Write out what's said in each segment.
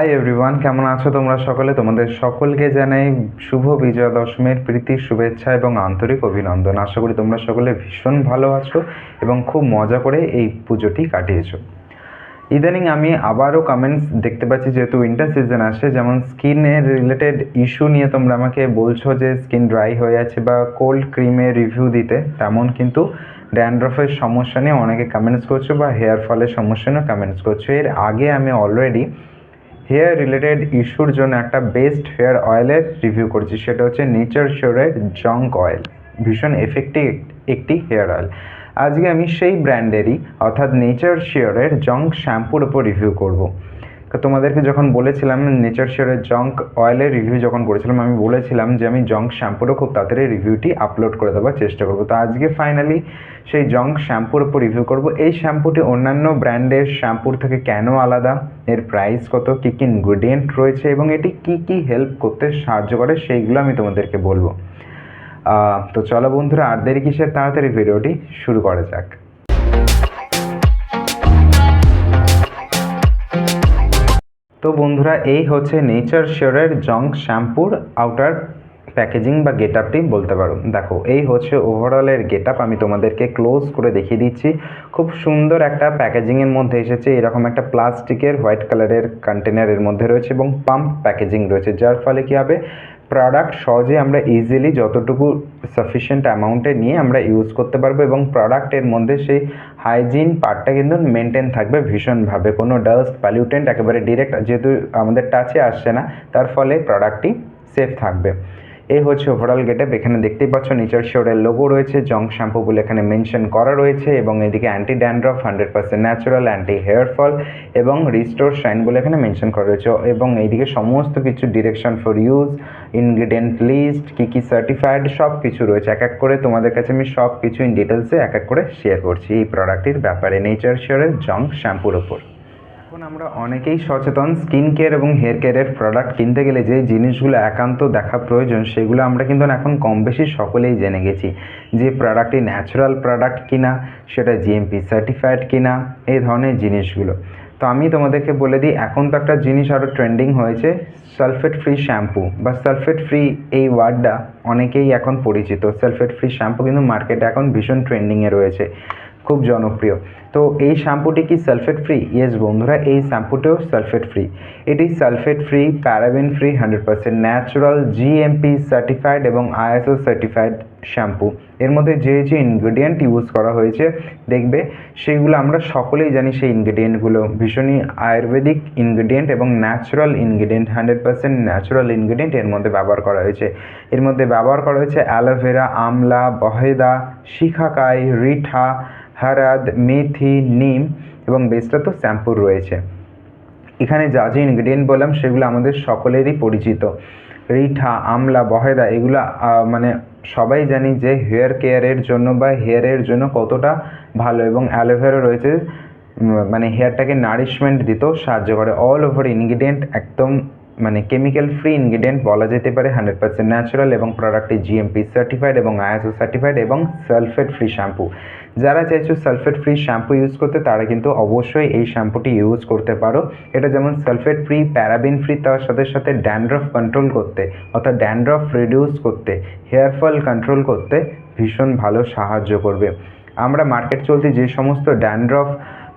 Hi everyone, কেমন আছো তোমরা সকলে? তোমাদের সকলকে জানাই শুভ বিজয়া দশমীর প্রীতি শুভেচ্ছা এবং আন্তরিক অভিনন্দন। আশা করি তোমরা সকলে ভীষণ ভালো আছো এবং খুব মজা করে এই পুজোটি কাটিয়েছো। ইদানিং আমি আবারও কমেন্টস দেখতে পাচ্ছি, যেহেতু উইন্টার সিজন আসে, যেমন স্কিনের রিলেটেড ইস্যু নিয়ে তোমরা আমাকে বলছো যে স্কিন ড্রাই হয়ে আছে বা কোল্ড ক্রিমের রিভিউ দিতে, তেমন কিন্তু ড্যান্ড্রফের সমস্যা নিয়ে অনেকে কমেন্টস করছো বা হেয়ার ফলের সমস্যা নিয়ে কমেন্টস করছো। এর আগে আমি অলরেডি হেয়ার রিলেটেড ইস্যুর জন্য একটা বেস্ট হেয়ার অয়েলের রিভিউ করেছি, সেটা হচ্ছে নেচার শিওরের জঙ্ক অয়েল। ভীষণ এফেক্টিভ একটি হেয়ার অয়েল। আজকে আমি সেই ব্র্যান্ডেরই অর্থাৎ নেচার শিওরের জঙ্ক শ্যাম্পুর ওপর রিভিউ করব। তো তোমাদেরকে যখন বলেছিলাম নেচার শিওরের জঙ্ক অয়েলের রিভিউ যখন করেছিলাম, আমি বলেছিলাম যে আমি জঙ্ক শ্যাম্পুরও খুব তাড়াতাড়ি রিভিউটি আপলোড করে দেওয়ার চেষ্টা করব। তো আজকে ফাইনালি সেই জঙ্ক শ্যাম্পুর ওপর রিভিউ করব। এই শ্যাম্পুটি অন্যান্য ব্র্যান্ডের শ্যাম্পুর থেকে কেন আলাদা, এর প্রাইস কত, কী কী ইনগ্রিডিয়েন্ট রয়েছে এবং এটি কী কী হেল্প করতে সাহায্য করে, সেইগুলো আমি তোমাদেরকে বলবো। তো চলো বন্ধুরা, আর দেরি কিসের, তাড়াতাড়ি ভিডিওটি শুরু করা যাক। তো বন্ধুরা, এই হচ্ছে নেচার শিওরের জঙ্ক শ্যাম্পুর আউটার প্যাকেজিং বা গেট আপটি বলতে পারো। দেখো, এই হচ্ছে ওভারঅলের গেট আপ। আমি তোমাদেরকে ক্লোজ করে দেখিয়ে দিচ্ছি। খুব সুন্দর একটা প্যাকেজিংয়ের মধ্যে এসেছে। এরকম একটা প্লাস্টিকের হোয়াইট কালারের কন্টেনারের মধ্যে রয়েছে এবং পাম্প প্যাকেজিং রয়েছে, যার ফলে কী হবে, প্রোডাক্ট সহজে আমরা ইজিলি যতটুকু সাফিসিয়েন্ট অ্যামাউন্টে নিয়ে আমরা ইউজ করতে পারবো এবং প্রোডাক্টের মধ্যে সেই হাইজিন পার্টটা কিন্তু মেনটেন থাকবে ভীষণভাবে। কোনো ডাস্ট পলিউটেন্ট একেবারে ডিরেক্ট যেহেতু আমাদের টাচে আসছে না, তার ফলে প্রোডাক্টটি সেফ থাকবে। এই হচ্ছে ওভারঅল গেট আপ। এখানে দেখতেই পাচ্ছ নেচার শিওরের লোগো রয়েছে, জঙ্ক শ্যাম্পু বলে এখানে মেনশন করা রয়েছে এবং এদিকে anti dandruff, 100% natural, anti hair fall এবং রিস্টোর শাইন বলে এখানে মেনশন করা রয়েছে। এবং এইদিকে সমস্ত কিছু direction for use, ingredient list, কী কী সার্টিফাইড, সব কিছু রয়েছে। এক এক করে তোমাদের কাছে আমি সব কিছু ইন ডিটেলসে এক এক করে শেয়ার করছি এই প্রোডাক্টটির ব্যাপারে, নেচার শিওরের জঙ্ক শ্যাম্পুর ওপর। এখন আমরা অনেকেই সচেতন, স্কিন কেয়ার এবং হেয়ার কেয়ারের প্রোডাক্ট কিনতে গেলে যে জিনিসগুলো একান্ত দেখা প্রয়োজন, সেগুলো আমরা কিন্তু এখন কম বেশি সকলেই জেনে গেছি। যে প্রোডাক্টটি ন্যাচারাল প্রোডাক্ট কিনা, সেটা জিএমপি সার্টিফাইড কিনা, এই ধরনের জিনিসগুলো। তো আমি তোমাদেরকে বলে দিই, এখন তো একটা জিনিস আরও ট্রেন্ডিং হয়েছে, সালফেট ফ্রি শ্যাম্পু বা সালফেট ফ্রি, এই ওয়ার্ডটা অনেকেই এখন পরিচিত। সালফেট ফ্রি শ্যাম্পু কিন্তু মার্কেটে এখন ভীষণ ট্রেন্ডিংয়ে রয়েছে, খুব জনপ্রিয়। তো এই শ্যাম্পুটি কি সালফেট ফ্রি? ইয়েস বন্ধুরা, এই শ্যাম্পুটিও সালফেট ফ্রি। এটি sulphate free, paraben free, 100% natural, GMP certified এবং আইএসও সার্টিফাইড শ্যাম্পু। এর মধ্যে যে যে ইনগ্রিডিয়েন্ট ইউজ করা হয়েছে দেখবে, সেগুলো আমরা সকলেই জানি। সেই ইনগ্রিডিয়েন্টগুলো ভীষণই আয়ুর্বেদিক ইনগ্রিডিয়েন্ট এবং ন্যাচারাল ইনগ্রিডিয়েন্ট, 100% ন্যাচারাল ইনগ্রিডিয়েন্ট এর মধ্যে ব্যবহার করা হয়েছে। এর মধ্যে ব্যবহার করা হয়েছে অ্যালোভেরা, আমলা, বহেদা, শিখাকাই, রিঠা, হরদ, মেথি, নিম এবং বেসটা তো শ্যাম্পুর রয়েছে। এখানে যা যে ইনগ্রিডিয়েন্ট বললাম সেগুলো আমাদের সকলেরই পরিচিত। রিঠা, আমলা, বহেদা, এগুলো মানে সবাই জানি যে হেয়ার কেয়ারের জন্য বা হেয়ারের জন্য কতটা ভালো, এবং অ্যালোভেরা রয়েছে মানে হেয়ারটাকে নারিশমেন্ট দিতেও সাহায্য করে। অল ওভার ইনগ্রিডিয়েন্ট একদম মানে কেমিক্যাল ফ্রি ইনগ্রিডিয়েন্ট বলা যেতে পারে, 100% ন্যাচারাল এবং প্রোডাক্টটি জিএমপি সার্টিফাইড এবং আইএসও সার্টিফাইড এবং সালফেট ফ্রি শ্যাম্পু। যারা চাইছো সালফেট ফ্রি শ্যাম্পু ইউজ করতে, তারা কিন্তু অবশ্যই এই শ্যাম্পুটি ইউজ করতে পারো। এটা যেমন সালফেট ফ্রি, প্যারাবিন ফ্রি, তার সাথে সাথে ড্যান্ড্রফ কন্ট্রোল করতে অর্থাৎ ড্যান্ড্রফ রিডিউস করতে, হেয়ার ফল কন্ট্রোল করতে ভীষণ ভালো সাহায্য করবে। আমরা মার্কেট চলতি যে সমস্ত ড্যান্ড্রফ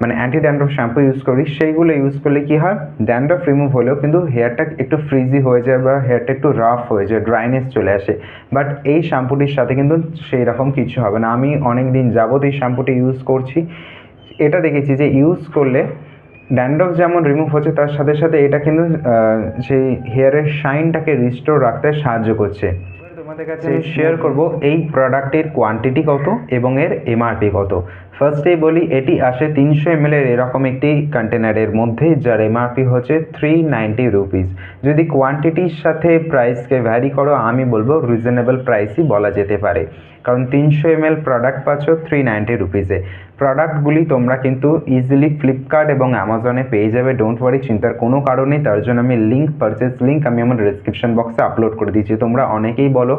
মানে অ্যান্টি ড্যান্ড্রফ শ্যাম্পু ইউজ করি, সেইগুলো ইউজ করলে কী হয়, ড্যান্ড্রফ রিমুভ হলেও কিন্তু হেয়ারটা একটু ফ্রিজি হয়ে যায় বা হেয়ারটা একটু রাফ হয়ে যায়, ড্রাইনেস চলে আসে। বাট এই শ্যাম্পুটির সাথে কিন্তু সেই রকম কিছু হবে না। আমি অনেক দিন যাবত এই শ্যাম্পুটি ইউজ করছি। এটা দেখেছি যে ইউজ করলে ড্যান্ড্রফ যেমন রিমুভ হচ্ছে, তার সাথে সাথে এটা কিন্তু সেই হেয়ারের শাইনটাকে রিস্টোর রাখতে সাহায্য করছে। তোমাদের কাছে শেয়ার করব এই প্রোডাক্টের কোয়ান্টিটি কত এবং এর এমআরপি কত। ফার্স্টেই বলি, এটি আসে 300 ml এরকম একটি কন্টেনারের মধ্যে, যার এমআরপি হচ্ছে 390 রুপিস। যদি কোয়ান্টিটির সাথে প্রাইসকে ভ্যারি করো, আমি বলবো রিজনেবল প্রাইসই বলা যেতে পারে, কারণ 300 ml প্রোডাক্ট পাচ্ছ 390 রুপিসে। প্রোডাক্টগুলি তোমরা কিন্তু ইজিলি ফ্লিপকার্ট এবং অ্যামাজনে পেয়ে যাবে, ডোন্ট ওয়ারি, চিন্তার কোনো কারণেই। তার জন্য আমি লিঙ্ক, পারচেস লিঙ্ক আমি আমার ডিসক্রিপশন বক্সে আপলোড করে দিয়েছি। তোমরা অনেকেই বলো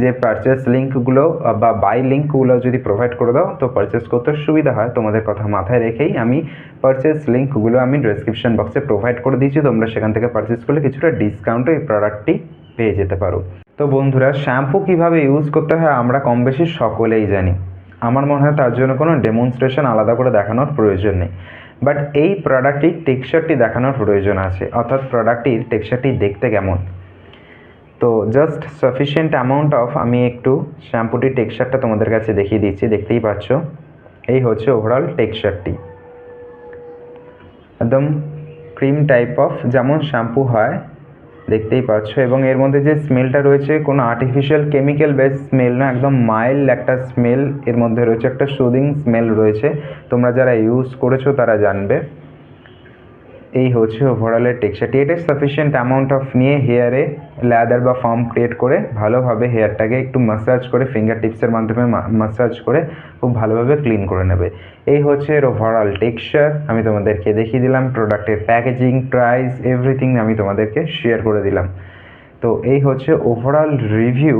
যে পারচেস লিঙ্কগুলো বা বাই লিঙ্কগুলো যদি প্রোভাইড করে দাও তো পারচেস করতে সুবিধা হয়। তোমাদের কথা মাথায় রেখেই আমি পারচেস লিঙ্কগুলো আমি ডেসক্রিপশন বক্সে প্রোভাইড করে দিয়েছি। তোমরা সেখান থেকে পারচেস করলে কিছুটা ডিসকাউন্টে এই প্রোডাক্টটি পেয়ে যেতে পারো। তো বন্ধুরা, শ্যাম্পু কীভাবে ইউজ করতে হয় আমরা কম বেশি সকলেই জানি। আমার মনে হয় তার জন্য কোনো ডেমনস্ট্রেশন আলাদা করে দেখানোর প্রয়োজন নেই। বাট এই প্রোডাক্টটির টেক্সচারটি দেখানোর প্রয়োজন আছে, অর্থাৎ প্রোডাক্টটির টেক্সচারটি দেখতে কেমন। তো জাস্ট সাফিসিয়েন্ট অ্যামাউন্ট অফ আমি একটু শ্যাম্পুটির টেক্সচারটা তোমাদের কাছে দেখিয়ে দিচ্ছি। দেখতেই পাচ্ছ, এই হচ্ছে ওভারঅল টেক্সচারটি। একদম ক্রিম টাইপ অফ যেমন শ্যাম্পু হয় দেখতেই পাচ্ছ, এবং এর মধ্যে যে স্মেলটা রয়েছে কোনো আর্টিফিশিয়াল কেমিক্যাল বেস স্মেল না, একদম মাইল্ড একটা স্মেল এর মধ্যে রয়েছে, একটা সুদিং স্মেল রয়েছে। তোমরা যারা ইউজ করেছো তারা জানবে। এই হচ্ছে ওভারঅলের টেক্সচারটি। এটা সাফিসিয়েন্ট অ্যামাউন্ট অফ নিয়ে হেয়ারে ল্যাদার বা ফর্ম ক্রিয়েট করে ভালোভাবে হেয়ারটাকে একটু ম্যাসাজ করে ফিঙ্গার টিপসের মাধ্যমে ম্যাসাজ করে খুব ভালোভাবে ক্লিন করে নেবে। এই হচ্ছে এর ওভারঅল টেক্সচার। আমি তোমাদেরকে দেখিয়ে দিলাম প্রোডাক্টের প্যাকেজিং, প্রাইস, এভরিথিং আমি তোমাদেরকে শেয়ার করে দিলাম। তো এই হচ্ছে ওভারঅল রিভিউ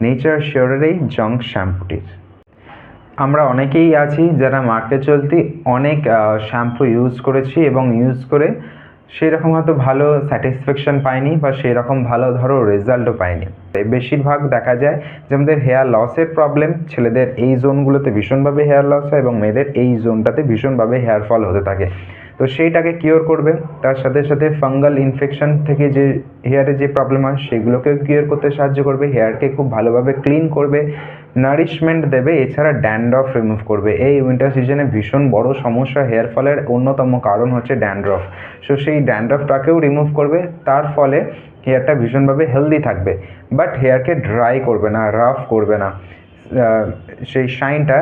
নেচার শিওরের এই জঙ্ক শ্যাম্পুটির। আমরা অনেকেই আছি যারা মার্কেট চলতি অনেক শ্যাম্পু ইউজ করেছি এবং ইউজ করে সেই রকম হয়তো ভালো স্যাটিসফ্যাকশান পাইনি বা সেই রকম ভালো রেজাল্টও পাইনি। বেশিরভাগ দেখা যায় যে আমাদের হেয়ার লসের প্রবলেম, ছেলেদের এই জোনগুলোতে ভীষণভাবে হেয়ার লস হয় এবং মেয়েদের এই জোনটাতে ভীষণভাবে হেয়ার ফল হতে থাকে। তো সেইটাকে কিওর করবে, তার সাথে সাথে ফাঙ্গাল ইনফেকশন থেকে যে হেয়ারে যে প্রবলেম হয় সেগুলোকেও কিওর করতে সাহায্য করবে, হেয়ারকে খুব ভালোভাবে ক্লিন করবে, নারিশমেন্ট দেবে, এছাড়া ড্যান্ড্রফ রিমুভ করবে। এই উইন্টার সিজনে ভীষণ বড় সমস্যা হেয়ার ফলের অন্যতম কারণ হচ্ছে ড্যান্ড্রফ। সো সেই ড্যান্ড্রফটাকেও রিমুভ করবে, তার ফলে হেয়ারটা ভীষণভাবে হেলদি থাকবে, বাট হেয়ারকে ড্রাই করবে না, রাফ করবে না, সেই শাইনটা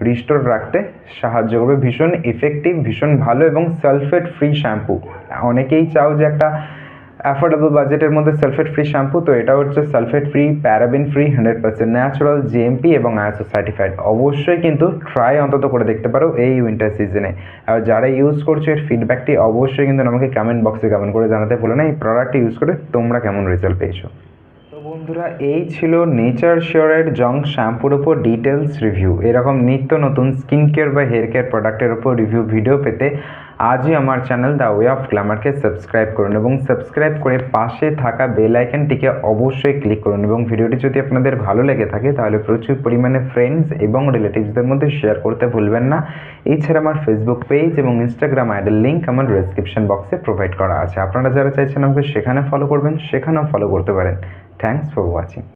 রিস্টোর রাখতে সাহায্য করবে। ভীষণ ইফেক্টিভ, ভীষণ ভালো এবং সালফেট ফ্রি শ্যাম্পু। অনেকেই চাও যে একটা অ্যাফোর্ডেবল বাজেটের মধ্যে সালফেট ফ্রি শ্যাম্পু, তো এটা হচ্ছে sulphate free, paraben free, 100% natural, GMP এবং আইএসও সার্টিফাইড। অবশ্যই কিন্তু ট্রাই অন্তত করে দেখতে পারো এই উইন্টার সিজনে। আর যারা ইউজ করছো এর ফিডব্যাকটি অবশ্যই কিন্তু আমাকে কমেন্ট বক্সে কমেন্ট করে জানাতে ভুলো না এই প্রোডাক্টটি ইউজ করে তোমরা কেমন রেজাল্ট পেয়েছো। তো বন্ধুরা, এই ছিল নেচার শিওরের জঙ্ক শ্যাম্পুর উপর ডিটেলস রিভিউ। এরকম নিত্য নতুন স্কিন কেয়ার বা হেয়ার কেয়ার প্রোডাক্টের উপর রিভিউ ভিডিও পেতে আজই আমার চ্যানেল দ্য ওয়ে অফ গ্ল্যামারকে সাবস্ক্রাইব করুন এবং সাবস্ক্রাইব করে পাশে থাকা বেল আইকনটিকে অবশ্যই ক্লিক করুন। এবং ভিডিওটি যদি আপনাদের ভালো লেগে থাকে তাহলে প্রচুর পরিমাণে ফ্রেন্ডস এবং রিলেটিভসদের মধ্যে শেয়ার করতে ভুলবেন না। এছাড়া আমার ফেসবুক পেজ এবং ইনস্টাগ্রাম আইডির লিঙ্ক আমার ডেসক্রিপশন বক্সে প্রোভাইড করা আছে। আপনারা যারা চাইছেন আমাকে সেখানে ফলো করবেন, সেখানেও ফলো করতে পারেন। Thanks for watching.